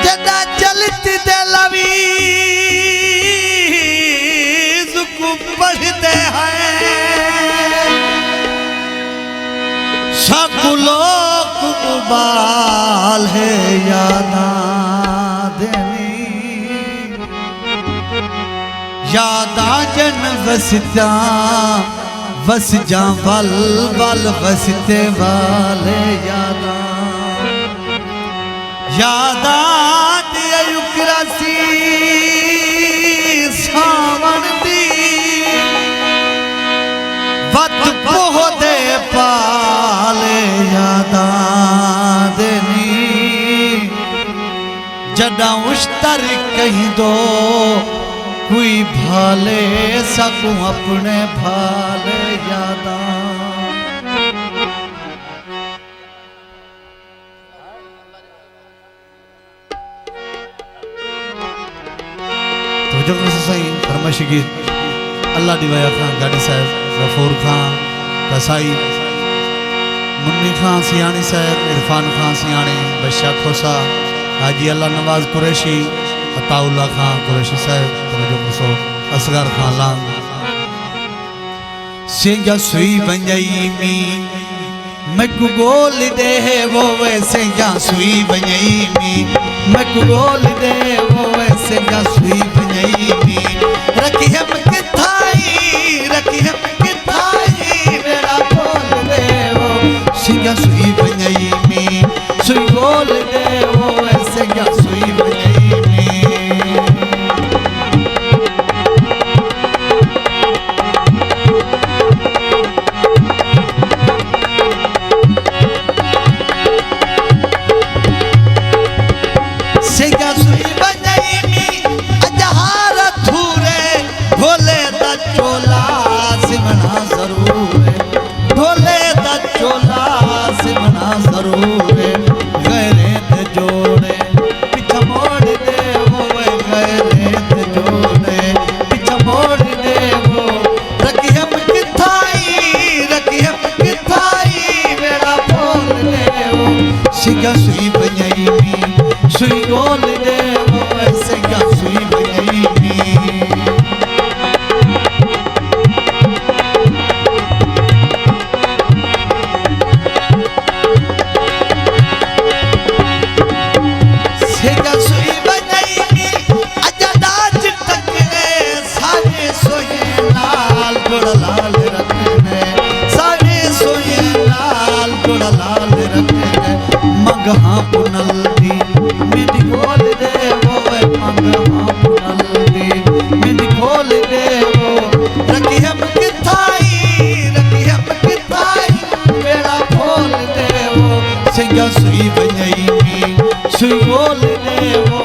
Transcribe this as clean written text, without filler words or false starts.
जदा चलती दे लवी को पढ़ते हैं सकुलोक उबाल है यादा देनी यादा जन वसता वस जा वल वल वसते वाले यादा यादा दिया युक्रासी सावन दी वत पोह दे पाले यादा देनी जदा उश्तर कहीं दो कोई भाले सकूं अपने भाले यादा तो जब सही धर्मशिगी अल्लाह दिवाया खान गाड़ी साहब गफूर खान कसाई मुन्नी खान सियानी साहब इरफान खान सियानी बशा खोसा हाजी अल्लाह नवाज कुरैशी अताउल्ला खान कुरैशी साहब तो असगर खान लांग सिंगा सुई बंजई मी मकु गोल दे वो वैसे जा सुई बंजई मी मकु गोल दे वो वैसे जा सुई बंजई मी रखी हम किथाई मेरा बोल दे वो सिंगा सुई बंजई मी सुई गोल दे वो वैसे जा सुई बंजई सुई बंजई मी सुई गोल दे वो ऐसे क्या सुई बंजई मी सेगा सुई बंजई मी अजदाज टकने सारे सोए लाल गोड़ लाल रखने सारे सोए लाल गोड़ लाल रखने मंगहा पुनल दी मिंडी खोल दे वो मंगहा पुनल दी मिंडी खोल दे वो रखी हम किथाई बेड़ा खोल दे वो सिंगा सुई बंजई मी सुई खोल दे वो